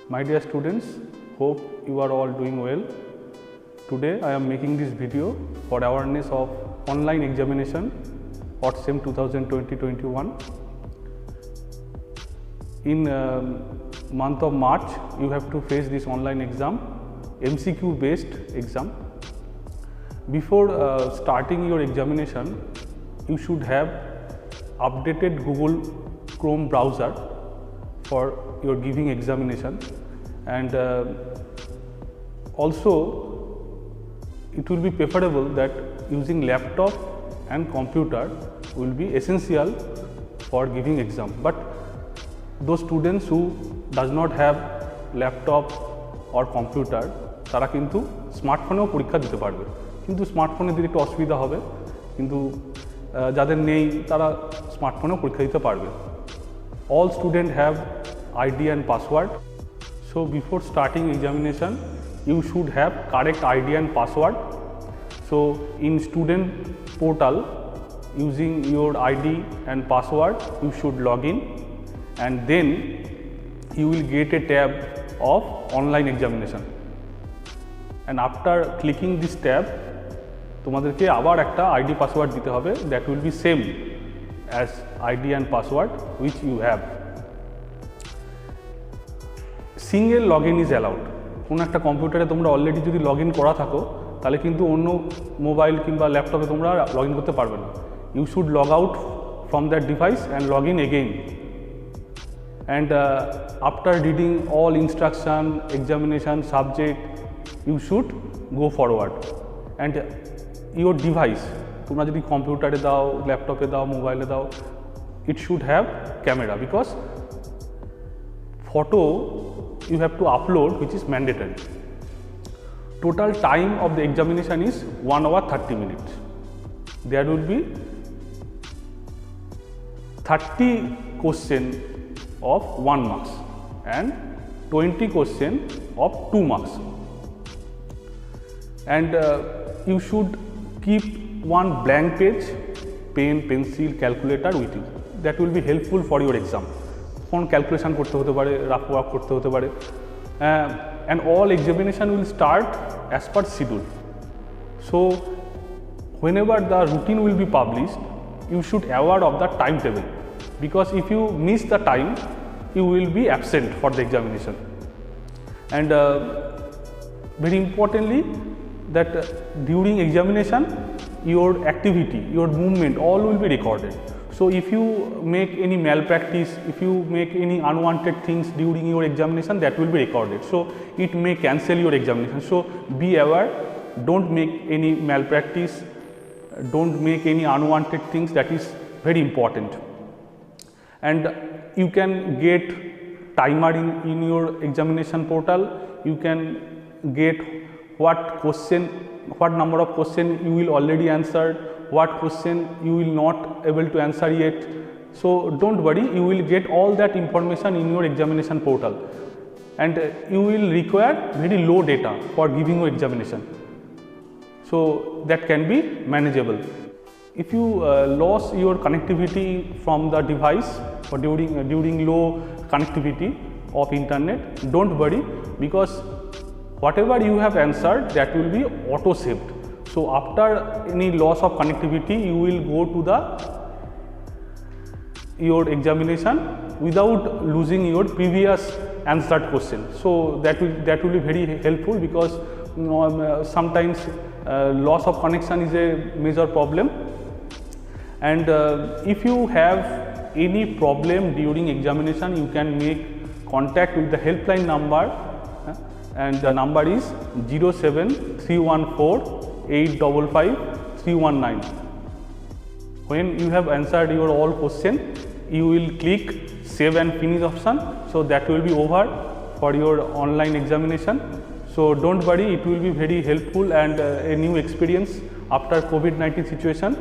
My dear students, hope you are all doing well. Today I am making this video for awareness of online examination OTSEM 2020-21. In month of March, you have to face this online exam, MCQ based exam. Before starting your examination, you should have updated Google Chrome browser for your giving examination, and also it will be preferable that using laptop and computer will be essential for giving exam. But those students who does not have laptop or computer তারা কিন্তু স্মার্টফোনেও পরীক্ষা দিতে পারবে, কিন্তু স্মার্টফোনে দিলে একটু অসুবিধা হবে, কিন্তু যাদের নেই তারা স্মার্টফোনেও পরীক্ষা দিতে পারবে। All students have ID and password. So before starting examination, you should have correct ID and password. So in student portal, using your ID and password, you should log in, and then you will get a tab of online examination. And after clicking this tab, তোমাদেরকে আবার একটা ID password দিতে হবে, that will be same as ID and password which you have. Single log in is allowed. কোনো একটা কম্পিউটারে তোমরা already যদি লগ ইন করা থাকো তাহলে কিন্তু অন্য মোবাইল কিংবা ল্যাপটপে তোমরা লগ ইন করতে পারবে না। You should log out from that device and log in again, and after reading all instruction, examination subject, you should go forward. And your device, তোমরা যদি কম্পিউটারে দাও, ল্যাপটপে দাও, মোবাইলে দাও, it should have camera, because photo you have to upload, which is mandatory. Total time of the examination is 1 hour 30 minutes. There will be 30 question of 1 marks and 20 question of 2 marks, and you should keep one blank page, pen, pencil, calculator with you. That will be helpful for your exam. Phone calculation করতে হতে পারে, rough work করতে হতে পারে, and all examination will start as per schedule. So whenever the routine will be published, you should aware of the timetable, because if you miss the time, you will be absent for the examination. And very importantly, that during examination, your activity, your movement, all will be recorded. So if you make any malpractice, if you make any unwanted things during your examination, that will be recorded. So it may cancel your examination. So be aware, don't make any malpractice, don't make any unwanted things. That is very important. And you can get timer in your examination portal. You can get what number of question you will already answer, what question you will not able to answer yet. So don't worry, you will get all that information in your examination portal, and you will require very low data for giving your examination, so that can be manageable. If you lost your connectivity from the device or during low connectivity of internet, don't worry, because whatever you have answered, that will be auto saved. So after any loss of connectivity, you will go to your examination without losing your previous answered question. So that will be very helpful, because sometimes loss of connection is a major problem. And if you have any problem during examination, you can make contact with the helpline number, and the number is 07314855319. When you have answered your all question, you will click save and finish option, so that will be over for your online examination. So don't worry, it will be very helpful and a new experience after COVID-19 situation.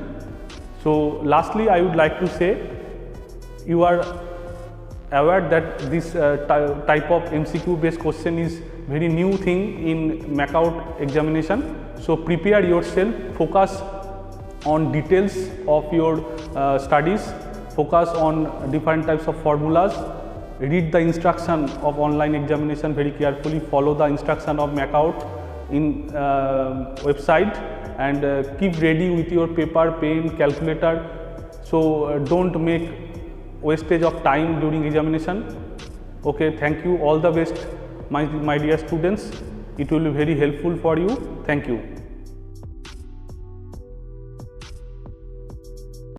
So lastly, I would like to say, you are aware that this type of MCQ based question is very new thing in MAKAUT examination. So prepare yourself, focus on details of your studies, focus on different types of formulas, read the instruction of online examination very carefully, follow the instruction of MAKAUT in website, and keep ready with your paper, pen, calculator. So don't make wastage of time during examination. Okay, thank you. All the best, my dear students. It will be very helpful for you. Thank you.